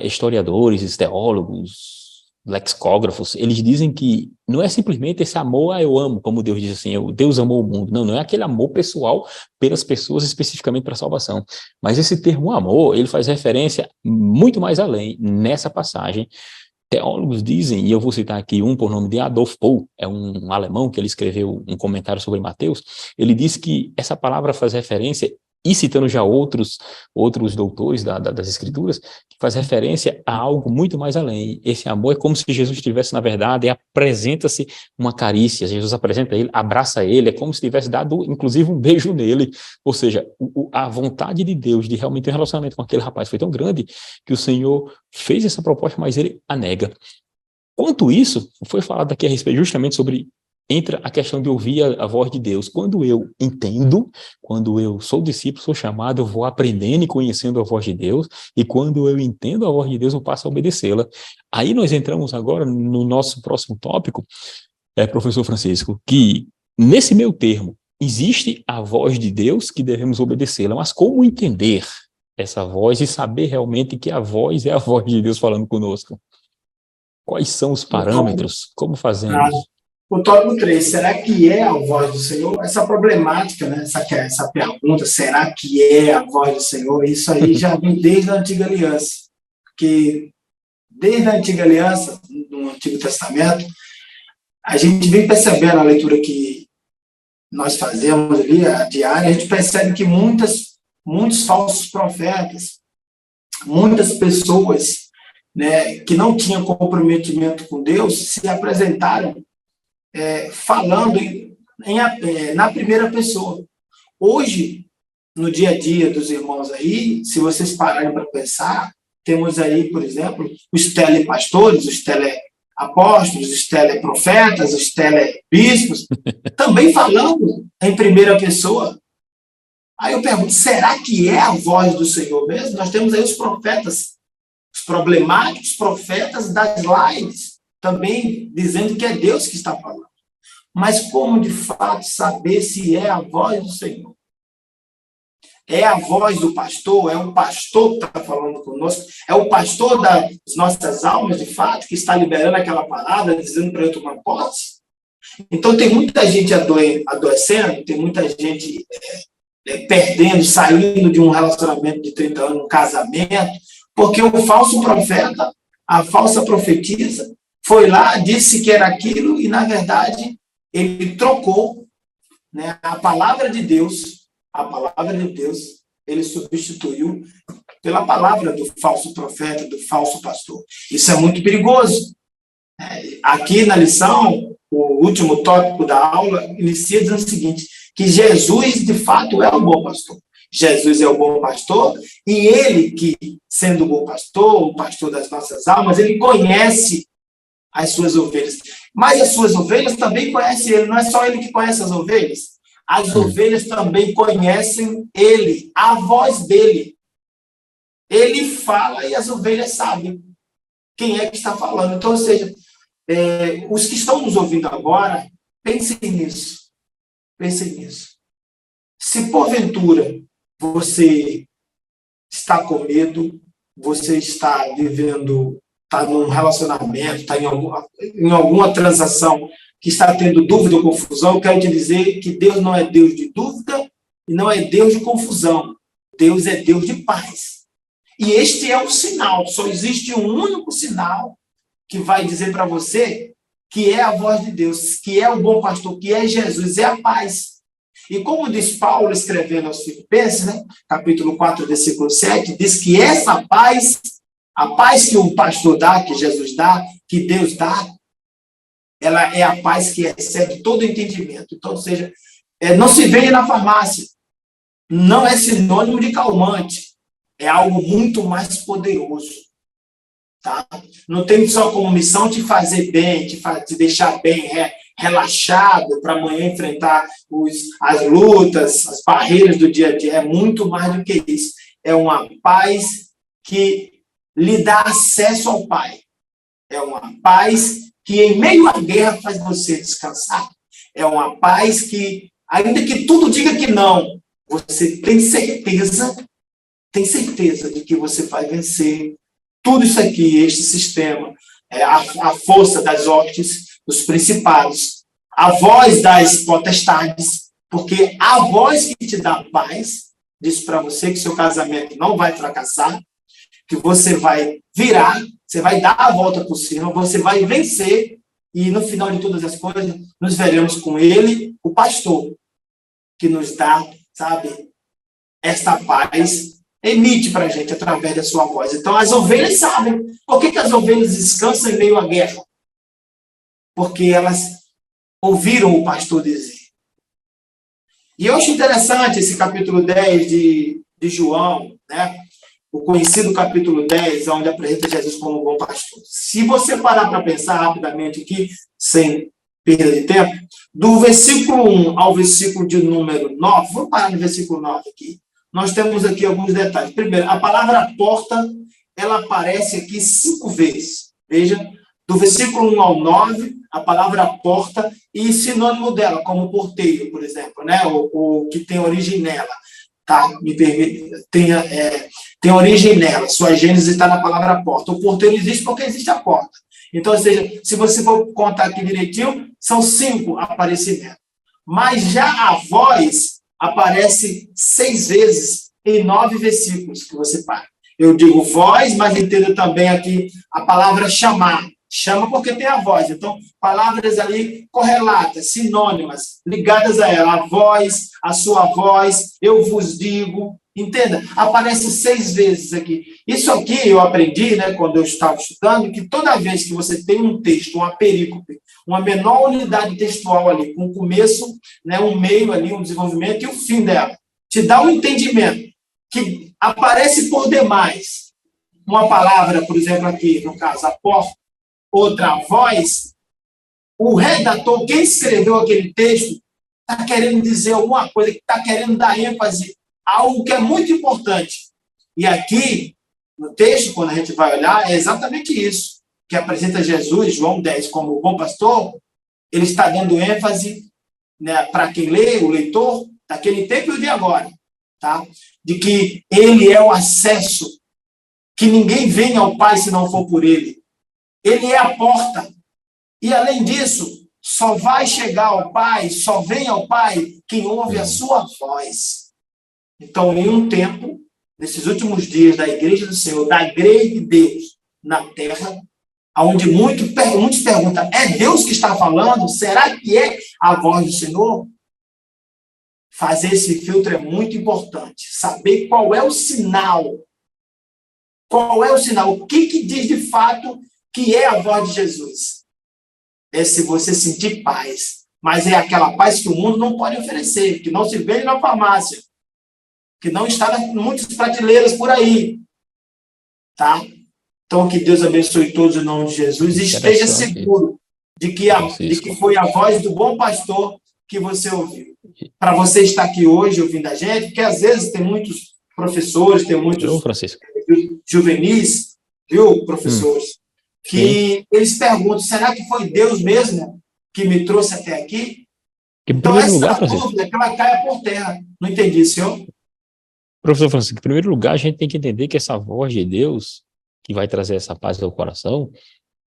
historiadores, teólogos, lexicógrafos, eles dizem que não é simplesmente esse amor, eu amo, como Deus diz assim, Deus amou o mundo. Não é aquele amor pessoal pelas pessoas especificamente para a salvação. Mas esse termo amor, ele faz referência muito mais além. Nessa passagem, teólogos dizem, e eu vou citar aqui um por nome de Adolf Pohl, é um alemão que ele escreveu um comentário sobre Mateus, ele disse que essa palavra faz referência, e citando já outros doutores das Escrituras, que faz referência a algo muito mais além. Esse amor é como se Jesus tivesse, na verdade, apresenta-se uma carícia, Jesus apresenta ele, abraça ele, é como se tivesse dado, inclusive, um beijo nele. Ou seja, a vontade de Deus de realmente ter um relacionamento com aquele rapaz foi tão grande que o Senhor fez essa proposta, mas ele a nega. Quanto isso, foi falado aqui a respeito justamente sobre entra a questão de ouvir a voz de Deus. Quando eu entendo, quando eu sou discípulo, sou chamado, eu vou aprendendo e conhecendo a voz de Deus, e quando eu entendo a voz de Deus, eu passo a obedecê-la. Aí nós entramos agora no nosso próximo tópico, professor Francisco, que nesse meio termo, existe a voz de Deus que devemos obedecê-la, mas como entender essa voz e saber realmente que a voz é a voz de Deus falando conosco? Quais são os parâmetros? Como fazemos? O tópico 3, será que é a voz do Senhor? Essa problemática, né? Essa pergunta, será que é a voz do Senhor? Isso aí já vem desde a Antiga Aliança. Porque desde a Antiga Aliança, no Antigo Testamento, a gente vem percebendo a leitura que nós fazemos ali, a diária, a gente percebe que muitos falsos profetas, muitas pessoas, né, que não tinham comprometimento com Deus, se apresentaram falando na primeira pessoa. Hoje, no dia a dia dos irmãos aí, se vocês pararem para pensar, temos aí, por exemplo, os telepastores, os teleapóstolos, os teleprofetas, os telebispos, também falando em primeira pessoa. Aí eu pergunto, será que é a voz do Senhor mesmo? Nós temos aí os profetas, os problemáticos profetas das lives, também dizendo que é Deus que está falando. Mas como, de fato, saber se é a voz do Senhor? É a voz do pastor? É o pastor que está falando conosco? É o pastor das nossas almas, de fato, que está liberando aquela palavra, dizendo para eu tomar posse? Então, tem muita gente adoecendo, tem muita gente perdendo, saindo de um relacionamento de 30 anos, um casamento, porque o falso profeta, a falsa profetisa, foi lá, disse que era aquilo, e, na verdade, ele trocou, né, a palavra de Deus, ele substituiu pela palavra do falso profeta, do falso pastor. Isso é muito perigoso. Aqui na lição, o último tópico da aula inicia dizendo o seguinte, que Jesus, de fato, é o bom pastor. Jesus é o bom pastor, e ele que, sendo o bom pastor, o pastor das nossas almas, ele conhece as suas ovelhas. Mas as suas ovelhas também conhecem ele, não é só ele que conhece as ovelhas. As ovelhas também conhecem ele, a voz dele. Ele fala e as ovelhas sabem quem é que está falando. Então, ou seja, os que estão nos ouvindo agora, pensem nisso. Pensem nisso. Se porventura você está com medo, você está vivendo, está num relacionamento, está em alguma transação que está tendo dúvida ou confusão, eu quero te dizer que Deus não é Deus de dúvida e não é Deus de confusão. Deus é Deus de paz. E este é o sinal. Só existe um único sinal que vai dizer para você que é a voz de Deus, que é o bom pastor, que é Jesus, é a paz. E como diz Paulo escrevendo aos Filipenses, né, capítulo 4, versículo 7, diz que essa paz, a paz que o pastor dá, que Jesus dá, que Deus dá, ela é a paz que excede todo entendimento. Então, ou seja, não se vende na farmácia, não é sinônimo de calmante, é algo muito mais poderoso. Tá? Não tem só como missão te fazer bem, te deixar bem relaxado para amanhã enfrentar as lutas, as barreiras do dia a dia. É muito mais do que isso. É uma paz que lhe dá acesso ao Pai. É uma paz que, em meio à guerra, faz você descansar. É uma paz que, ainda que tudo diga que não, você tem certeza de que você vai vencer tudo isso aqui, este sistema, a força das hostes, dos principados, a voz das potestades, porque a voz que te dá paz diz para você que seu casamento não vai fracassar, que você vai virar, você vai dar a volta por cima, você vai vencer, e no final de todas as coisas, nos veremos com ele, o pastor, que nos dá, sabe, esta paz, emite para a gente através da sua voz. Então, as ovelhas sabem. Por que as ovelhas descansam em meio à guerra? Porque elas ouviram o pastor dizer. E eu acho interessante esse capítulo 10 de João, né? O conhecido capítulo 10, onde apresenta Jesus como bom pastor. Se você parar para pensar rapidamente aqui, sem perda de tempo, do versículo 1 ao versículo de número 9, vamos parar no versículo 9 aqui. Nós temos aqui alguns detalhes. Primeiro, a palavra porta, ela aparece aqui 5 vezes. Veja, do versículo 1 ao 9, a palavra porta e sinônimo dela, como porteiro, por exemplo, né? O que tem origem nela. Tá? Me permite, tem origem nela. Sua gênese está na palavra porta. O porteiro existe porque existe a porta. Então, ou seja, se você for contar aqui direitinho, são 5 aparecimentos. Mas já a voz aparece 6 vezes em 9 versículos que você para. Eu digo voz, mas entendo também aqui a palavra chamar. Chama porque tem a voz. Então, palavras ali correlatas, sinônimas, ligadas a ela. A voz, a sua voz, eu vos digo. Entenda? Aparece 6 vezes aqui. Isso aqui eu aprendi, né, quando eu estava estudando, que toda vez que você tem um texto, uma perícope, uma menor unidade textual ali, com um começo, né, um meio ali, um desenvolvimento e o fim dela, te dá um entendimento que aparece por demais. Uma palavra, por exemplo, aqui, no caso, a porta, outra voz, o redator, quem escreveu aquele texto, está querendo dizer alguma coisa, que está querendo dar ênfase algo que é muito importante. E aqui, no texto, quando a gente vai olhar, é exatamente isso, que apresenta Jesus, João 10, como o bom pastor. Ele está dando ênfase, né, para quem lê, o leitor, daquele tempo e o de agora, tá? De que ele é o acesso, que ninguém vem ao Pai se não for por ele. Ele é a porta. E, além disso, só vai chegar ao Pai, só vem ao Pai quem ouve a sua voz. Então, em um tempo, nesses últimos dias da Igreja do Senhor, da Igreja de Deus na Terra, onde muitos perguntam, é Deus que está falando? Será que é a voz do Senhor? Fazer esse filtro é muito importante. Saber qual é o sinal. Qual é o sinal? O que diz de fato que é a voz de Jesus? É se você sentir paz. Mas é aquela paz que o mundo não pode oferecer, que não se vende na farmácia, que não está em muitas prateleiras por aí. Tá? Então, que Deus abençoe todos em nome de Jesus e esteja seguro de que foi a voz do bom pastor que você ouviu. Para você estar aqui hoje ouvindo a gente, porque às vezes tem muitos professores, tem muitos juvenis, viu, professores, que eles perguntam, será que foi Deus mesmo que me trouxe até aqui? Então, essa dúvida que ela caia por terra. Não entendi, senhor? Professor Francisco, em primeiro lugar, a gente tem que entender que essa voz de Deus, que vai trazer essa paz ao coração,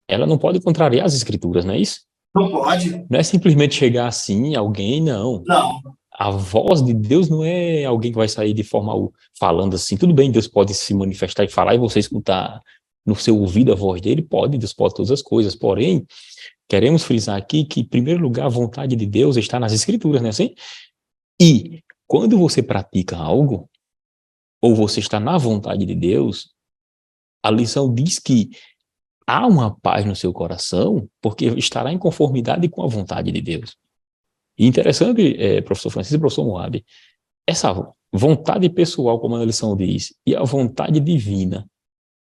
ela não pode contrariar as Escrituras, não é isso? Não pode. Não é simplesmente chegar assim, alguém, não. Não. A voz de Deus não é alguém que vai sair de forma falando assim. Tudo bem, Deus pode se manifestar e falar e você escutar no seu ouvido a voz dele, pode, Deus pode todas as coisas. Porém, queremos frisar aqui que, em primeiro lugar, a vontade de Deus está nas Escrituras, não é assim? E quando você pratica algo, ou você está na vontade de Deus, a lição diz que há uma paz no seu coração, porque estará em conformidade com a vontade de Deus. E interessante, professor Francisco e professor Moab, essa vontade pessoal, como a lição diz, e a vontade divina,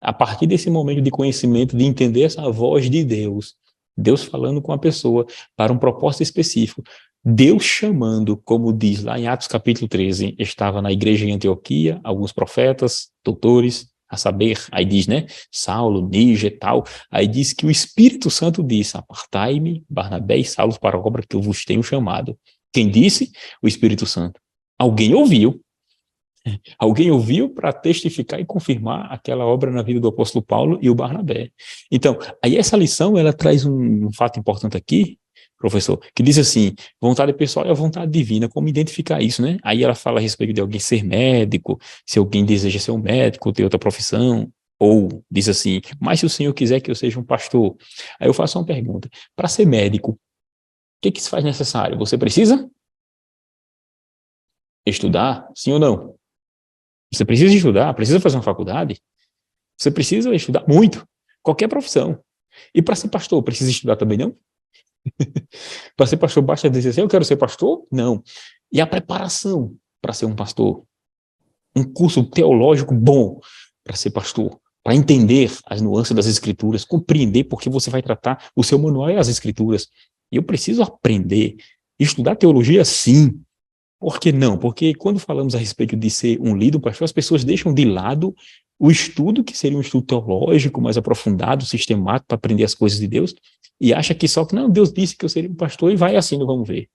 a partir desse momento de conhecimento, de entender essa voz de Deus, Deus falando com a pessoa para um propósito específico, Deus chamando, como diz lá em Atos capítulo 13, estava na igreja em Antioquia, alguns profetas, doutores, a saber, aí diz, né, Saulo, Níger e tal, aí diz que o Espírito Santo disse, apartai-me, Barnabé e Saulo, para a obra que eu vos tenho chamado. Quem disse? O Espírito Santo. Alguém ouviu para testificar e confirmar aquela obra na vida do apóstolo Paulo e o Barnabé. Então, aí essa lição, ela traz um fato importante aqui, professor, que diz assim, vontade pessoal e a vontade divina, como identificar isso, né? Aí ela fala a respeito de alguém ser médico, se alguém deseja ser um médico, ter outra profissão, ou diz assim, mas se o Senhor quiser que eu seja um pastor. Aí eu faço uma pergunta, para ser médico, o que se faz necessário? Você precisa estudar, sim ou não? Você precisa estudar, precisa fazer uma faculdade, você precisa estudar muito, qualquer profissão. E para ser pastor, precisa estudar também não? Para ser pastor, basta dizer assim, eu quero ser pastor? Não. E a preparação para ser um pastor? Um curso teológico bom para ser pastor, para entender as nuances das Escrituras, compreender porque você vai tratar, o seu manual é as Escrituras. E eu preciso aprender, estudar teologia sim. Por que não? Porque quando falamos a respeito de ser um líder, um pastor, as pessoas deixam de lado o estudo, que seria um estudo teológico, mais aprofundado, sistemático, para aprender as coisas de Deus, e acha que só que, não, Deus disse que eu seria um pastor, e vai assim, não vamos ver.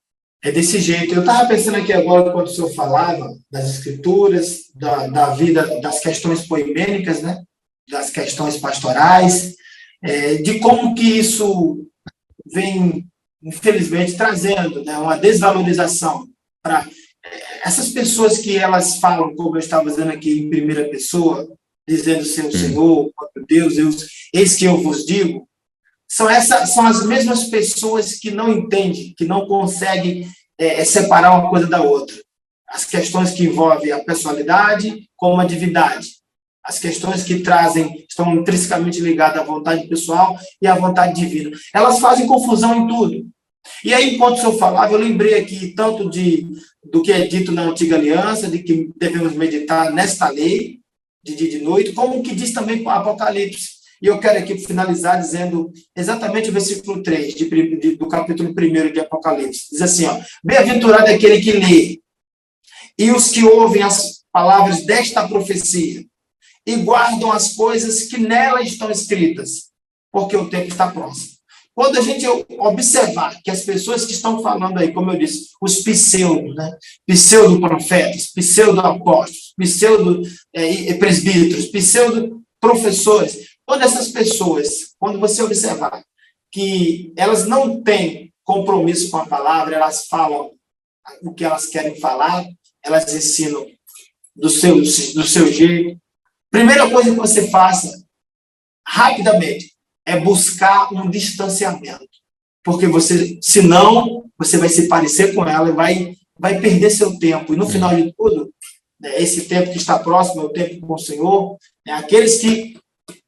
É desse jeito. Eu estava pensando aqui agora, quando o senhor falava das Escrituras, da vida, das questões poimênicas, né? Das questões pastorais, de como que isso vem, infelizmente, trazendo, né, uma desvalorização para essas pessoas que elas falam, como eu estava dizendo aqui em primeira pessoa, dizendo seu Senhor, Deus, eis que eu vos digo, são as mesmas pessoas que não entendem, que não conseguem separar uma coisa da outra. As questões que envolvem a personalidade com a divindade. As questões que estão intrinsecamente ligadas à vontade pessoal e à vontade divina. Elas fazem confusão em tudo. E aí, enquanto o senhor falava, eu lembrei aqui tanto do que é dito na Antiga Aliança, de que devemos meditar nesta lei, de dia e de noite, como o que diz também o Apocalipse. E eu quero aqui finalizar dizendo exatamente o versículo 3 do capítulo 1 de Apocalipse. Diz assim, ó, bem-aventurado é aquele que lê E os que ouvem as palavras desta profecia e guardam as coisas que nela estão escritas, porque o tempo está próximo. Quando a gente observar que as pessoas que estão falando aí, como eu disse, os pseudos, né? Pseudo-profetas, pseudo-apóstolos, pseudo-presbíteros, pseudo-professores, todas essas pessoas, quando você observar que elas não têm compromisso com a palavra, elas falam o que elas querem falar, elas ensinam do seu jeito. Primeira coisa que você faça, rapidamente, é buscar um distanciamento. Porque senão, você vai se parecer com ela e vai perder seu tempo. E no final de tudo, né, esse tempo que está próximo é o tempo com o Senhor. Né, aqueles que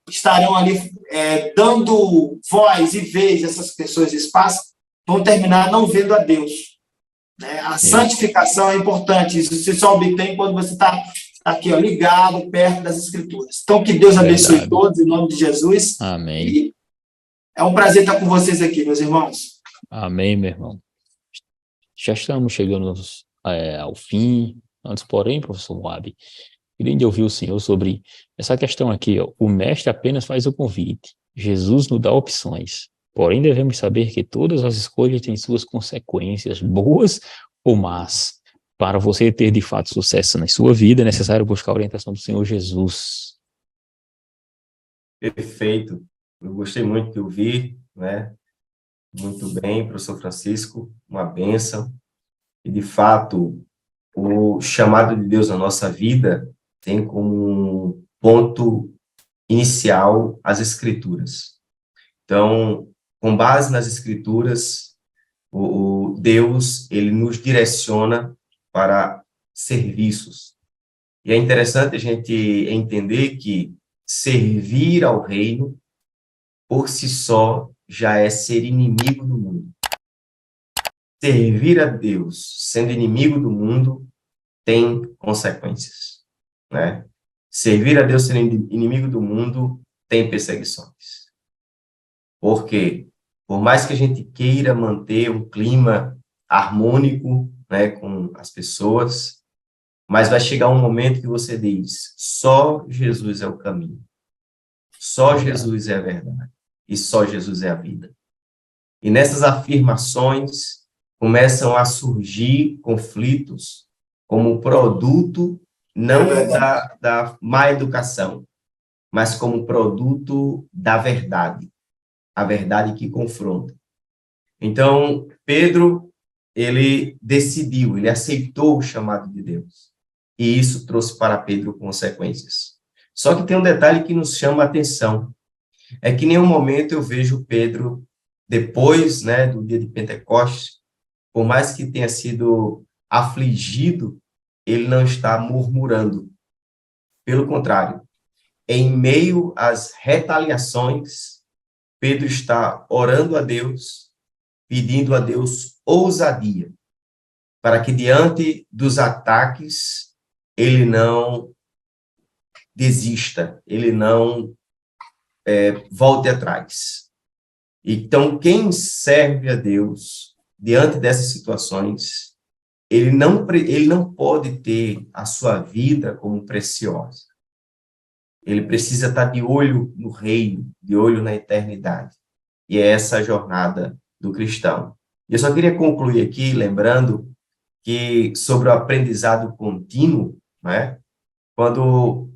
estarão ali dando voz e vez a essas pessoas de espaço, vão terminar não vendo a Deus. Né? A santificação é importante. Isso você só obtém quando você está aqui, ó, ligado, perto das Escrituras. Então, que Deus abençoe todos, em nome de Jesus. Amém. E é um prazer estar com vocês aqui, meus irmãos. Amém, meu irmão. Já estamos chegando ao fim. Antes, porém, professor Moab, queria ouvir o senhor sobre essa questão aqui. Ó. O mestre apenas faz o convite. Jesus nos dá opções. Porém, devemos saber que todas as escolhas têm suas consequências, boas ou más. Para você ter, de fato, sucesso na sua vida, é necessário buscar a orientação do Senhor Jesus. Perfeito. Eu gostei muito de ouvir, né? Muito bem, professor Francisco, uma bênção. E, de fato, o chamado de Deus na nossa vida tem como ponto inicial as Escrituras. Então, com base nas Escrituras, o Deus, ele nos direciona para serviços. E é interessante a gente entender que servir ao reino, por si só, já é ser inimigo do mundo. Servir a Deus, sendo inimigo do mundo, tem consequências, né? Servir a Deus sendo inimigo do mundo, tem perseguições. Por quê? Por mais que a gente queira manter um clima harmônico, né, com as pessoas, mas vai chegar um momento que você diz, só Jesus é o caminho, só Jesus é a verdade, e só Jesus é a vida. E nessas afirmações começam a surgir conflitos como produto não da má educação, mas como produto da verdade, a verdade que confronta. Então, Pedro, ele decidiu, ele aceitou o chamado de Deus. E isso trouxe para Pedro consequências. Só que tem um detalhe que nos chama a atenção. É que em nenhum momento eu vejo Pedro, depois, né, do dia de Pentecostes, por mais que tenha sido afligido, ele não está murmurando. Pelo contrário, em meio às retaliações, Pedro está orando a Deus, pedindo a Deus ousadia, para que diante dos ataques ele não desista, ele não volte atrás. Então, quem serve a Deus diante dessas situações, ele não pode ter a sua vida como preciosa. Ele precisa estar de olho no reino, de olho na eternidade. E é essa a jornada do cristão. E eu só queria concluir aqui, lembrando que sobre o aprendizado contínuo, né, quando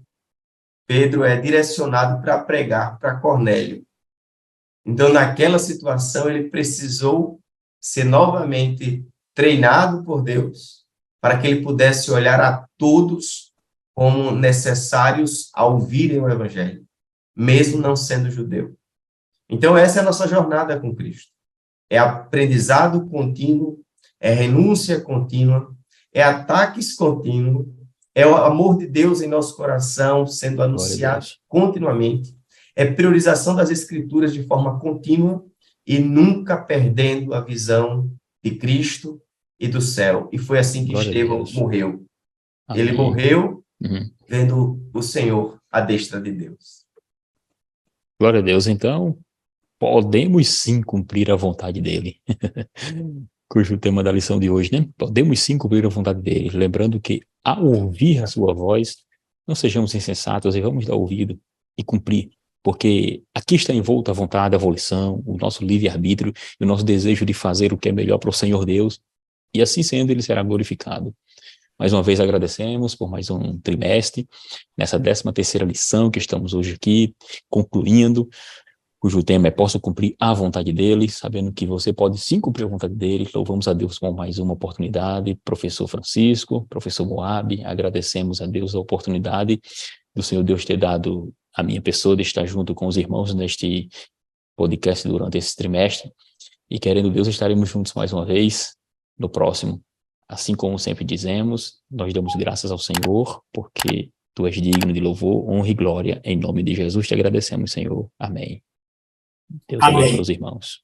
Pedro é direcionado para pregar para Cornélio. Então, naquela situação, ele precisou ser novamente treinado por Deus para que ele pudesse olhar a todos como necessários a ouvirem o Evangelho, mesmo não sendo judeu. Então, essa é a nossa jornada com Cristo. É aprendizado contínuo, é renúncia contínua, é ataques contínuos, é o amor de Deus em nosso coração sendo anunciado continuamente, é priorização das Escrituras de forma contínua e nunca perdendo a visão de Cristo e do céu. E foi assim que Estevão morreu. Amém. Ele morreu vendo o Senhor à destra de Deus. Glória a Deus. Então, podemos sim cumprir a vontade dele. cujo tema da lição de hoje, né? Podemos sim cumprir a vontade dele, lembrando que, ao ouvir a sua voz, não sejamos insensatos e vamos dar ouvido e cumprir, porque aqui está envolta a vontade, a volição, o nosso livre-arbítrio e o nosso desejo de fazer o que é melhor para o Senhor Deus, e assim sendo, ele será glorificado. Mais uma vez agradecemos por mais um trimestre, nessa 13ª lição que estamos hoje aqui, concluindo, cujo tema é posso cumprir a vontade dele, sabendo que você pode sim cumprir a vontade dele. Louvamos a Deus por mais uma oportunidade. Professor Francisco, professor Moab, agradecemos a Deus a oportunidade do Senhor Deus ter dado a minha pessoa de estar junto com os irmãos neste podcast durante esse trimestre, e querendo Deus estaremos juntos mais uma vez no próximo. Assim como sempre dizemos, nós damos graças ao Senhor, porque tu és digno de louvor, honra e glória. Em nome de Jesus te agradecemos, Senhor. Amém. Deus abençoe os irmãos.